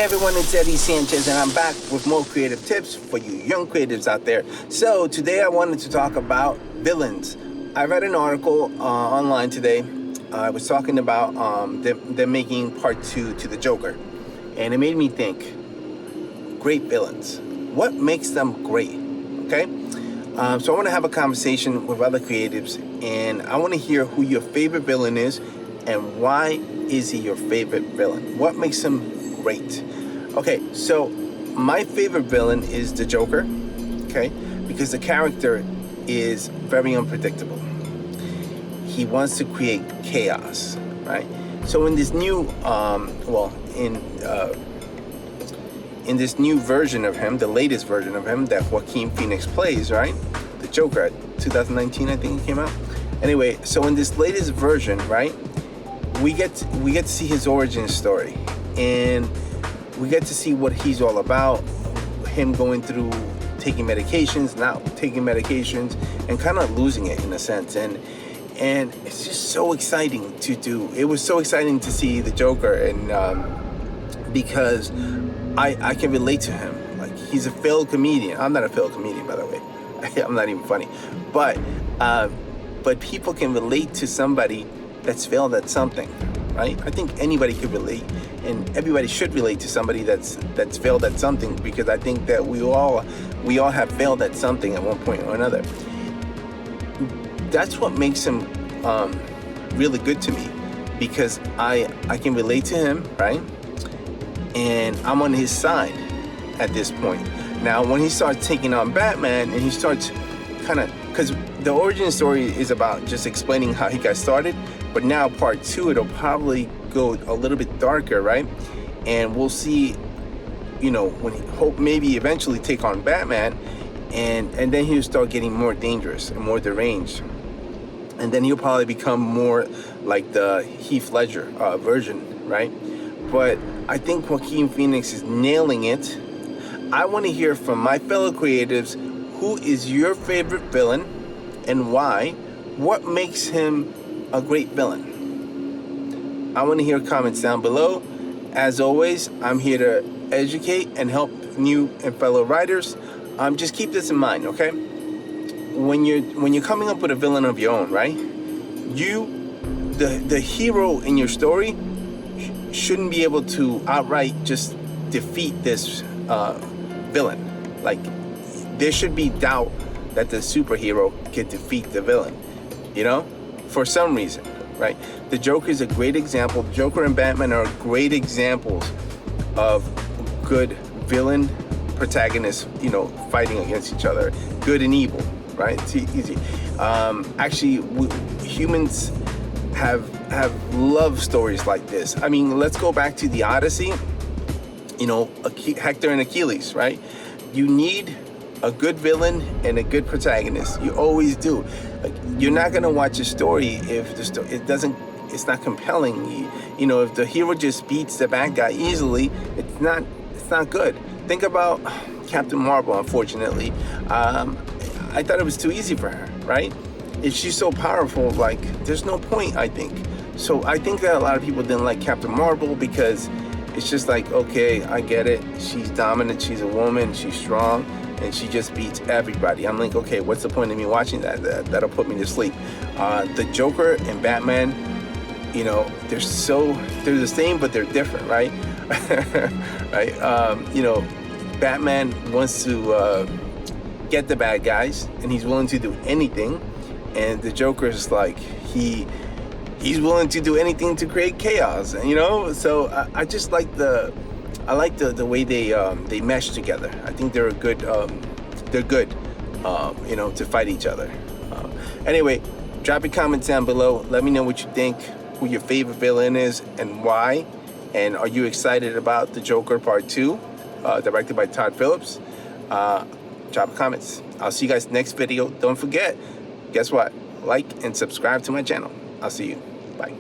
everyone, it's Eddie Sanchez, and I'm back with more creative tips for you young creatives out there. So today I wanted to talk about villains. I read an article online today. I was talking about them making part 2 to the Joker, and it made me think, great villains. What makes them great? Okay? So I want to have a conversation with other creatives, and I want to hear who your favorite villain is and why is he your favorite villain? What makes him great? Okay, so my favorite villain is the Joker, okay? Because the character is very unpredictable. He wants to create chaos, right? So in this new, in this new version of him, the latest version of him that Joaquin Phoenix plays, right? The Joker, 2019, I think it came out. Anyway, so in this latest version, right, we get to see his origin story, and we get to see what he's all about. Him going through taking medications, not taking medications, and kind of losing it in a sense. And it's just so exciting to do. It was so exciting to see the Joker, and because I can relate to him. Like, he's a failed comedian. I'm not a failed comedian, by the way. I'm not even funny, but people can relate to somebody that's failed at something, right? I think anybody could relate, and everybody should relate to somebody that's failed at something, because I think that we all have failed at something at one point or another. That's what makes him really good to me, because I can relate to him, right? And I'm on his side at this point. Now, when he starts taking on Batman, and he starts kind of, because the origin story is about just explaining how he got started, but now part 2, it'll probably go a little bit darker, right? And we'll see, when he hope maybe eventually take on Batman, and then he'll start getting more dangerous and more deranged, and then he'll probably become more like the Heath Ledger version, right? But I think Joaquin Phoenix is nailing it. I want to hear from my fellow creatives, who is your favorite villain and why? What makes him a great villain? I want to hear comments down below. As always, I'm here to educate and help new and fellow writers. Just keep this in mind, okay? When you're coming up with a villain of your own, right? The hero in your story shouldn't be able to outright just defeat this villain. Like, there should be doubt that the superhero can defeat the villain, for some reason, right? The Joker is a great example. Joker and Batman are great examples of good villain protagonists, fighting against each other, good and evil, right? It's easy. Actually, humans have love stories like this. I mean, let's go back to the Odyssey, Hector and Achilles, right? You need a good villain and a good protagonist. You always do. Like, you're not gonna watch a story if the story it's not compelling. If the hero just beats the bad guy easily, it's not good. Think about Captain Marvel. Unfortunately, I thought it was too easy for her, right? If she's so powerful, like, there's no point, I think. So I think that a lot of people didn't like Captain Marvel because it's just like, okay, I get it. She's dominant, she's a woman, she's strong, and she just beats everybody. I'm like, okay, what's the point of me watching that? That'll put me to sleep. The Joker and Batman, they're the same, but they're different, right? Right? Batman wants to get the bad guys, and he's willing to do anything. And the Joker is like, he's willing to do anything to create chaos, So I just like the way they mesh together. I think they're good, to fight each other. Anyway, drop your comments down below. Let me know what you think, who your favorite villain is and why, and are you excited about the Joker Part 2, directed by Todd Phillips? Drop comments. I'll see you guys next video. Don't forget, guess what? Like and subscribe to my channel. I'll see you. Bye.